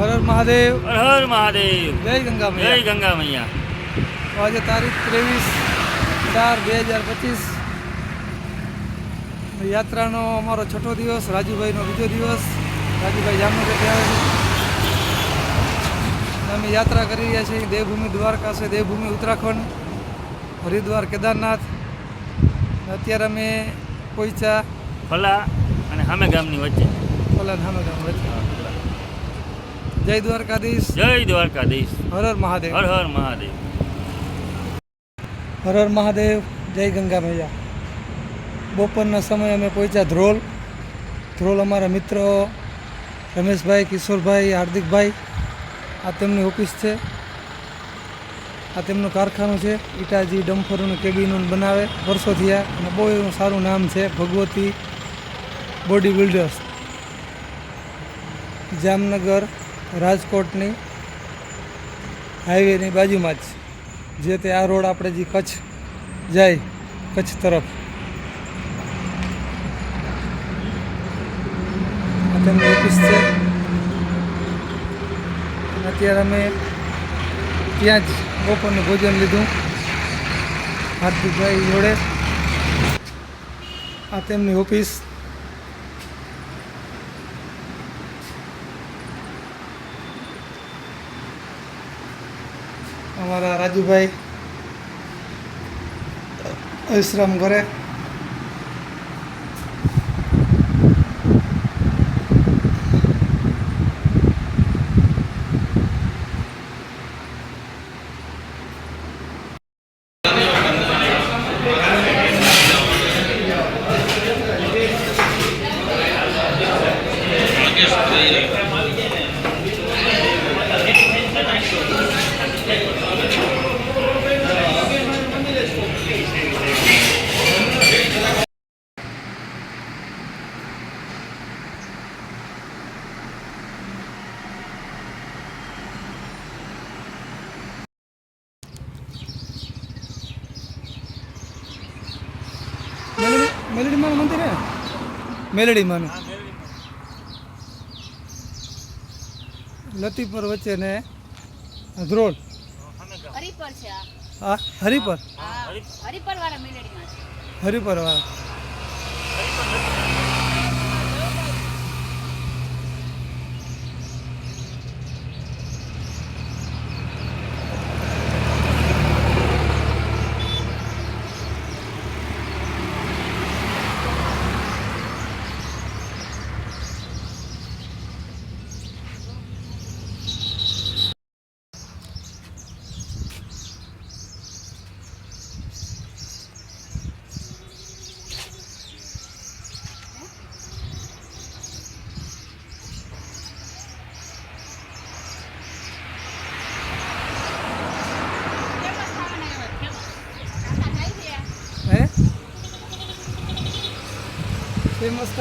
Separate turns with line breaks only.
હર હર મહાદેવ.
હર હર મહાદેવ.
જય ગંગા
જય
મૈયા.
ગંગા મૈયા.
આજે તારીખ 23/4/2025. યાત્રાનો અમારો છઠ્ઠો દિવસ, રાજુભાઈનો બીજો દિવસ. રાજુભાઈ જામનગરથી આવે છે. અમે યાત્રા કરી રહ્યા છીએ. દેવભૂમિ દ્વારકા છે, દેવભૂમિ ઉત્તરાખંડ, હરિદ્વાર, કેદારનાથ. અત્યારે અમે પોઈચા
ફલા અને હામે ગામની વચ્ચે.
ફલા નામે ગામ વચ્ચે. જય દ્વારકાધીશ.
જય દ્વારકાધીશ.
હર હર મહાદેવ.
હર હર મહાદેવ.
હર હર મહાદેવ. જય ગંગા મૈયા. બપોરના સમયે અમે પહોંચ્યા ધ્રોલ. ધ્રોલ અમારા મિત્રો રમેશભાઈ, કિશોરભાઈ, હાર્દિકભાઈ. આ તેમની ઓફિસ છે, આ તેમનું કારખાનું છે. ઈટાજી, ડમ્ફરોનું, કેબિનોનું બનાવે વર્ષો થયા અને બહુ એવું સારું નામ છે, ભગવતી બોડી બિલ્ડર્સ. જામનગર રાજકોટની હાઈવેની બાજુમાં જ જે તે આ રોડ આપણે જે કચ્છ જાય, કચ્છ તરફ. આ તેમની ઓફિસ છે. અત્યારે અમે ત્યાં જ બપોરનું ભોજન લીધું હાર્દિકભાઈ જોડે. આ તેમની ઓફિસ. અમારા રાજુભાઈ વિશ્રામ ઘરે. મેલડીમાનું મંદિર હે, મેલડીમાનું લતીપર વચ્ચે ને ધ્રોલ.
હરિપર છે આ.
હા, હરિપર.
હરિપર વાળા મેલડીમાં છે.
હરિપર વાળા. હે ફેમસ